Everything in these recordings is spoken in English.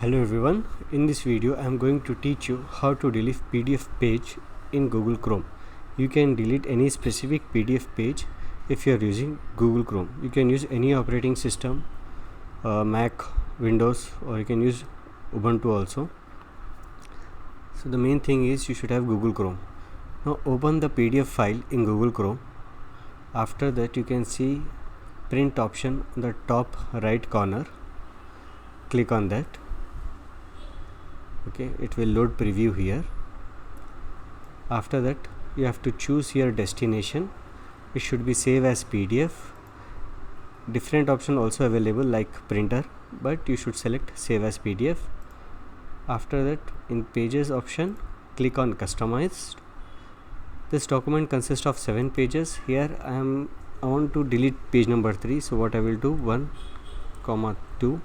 Hello everyone, in this video I am going to teach you how to delete PDF page in Google Chrome. You can delete any specific PDF page if you are using Google Chrome. You can use any operating system, Mac, Windows, or you can use Ubuntu also. So the main thing is you should have Google Chrome. Now open the PDF file in Google Chrome. After that you can see print option on the top right corner. Click on that. Okay, it will load preview here. After that you have to choose your destination. It should be save as PDF. Different option also available like printer, but you should select save as PDF. After that, in pages option, click on customize. This document consists of 7 pages. Here I want to delete page number 3, so what I will do, 1, 2,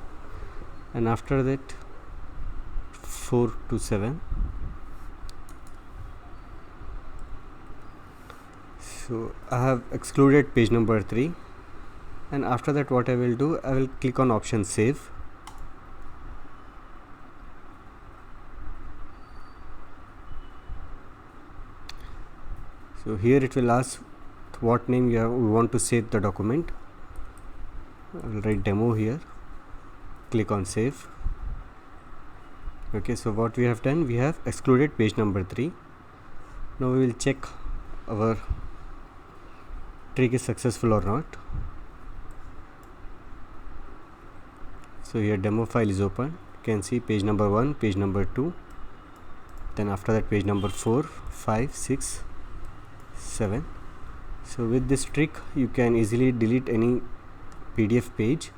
and after that 4 to 7. So I have excluded page number 3, and after that what I will do, I will click on option save. So here it will ask what name we want to save the document. I will write demo here. Click on save. Okay, so what we have done, we have excluded page number 3. Now we will check our trick is successful or not. So here demo file is open. You can see page number 1, page number 2, then after that page number 4, 5, 6, 7. So with this trick you can easily delete any PDF page.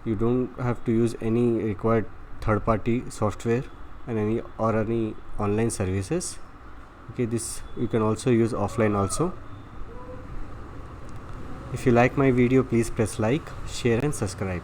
You don't have to use any required third-party software and any online services. Okay, this you can also use offline also. If you like my video, please press like, share and subscribe.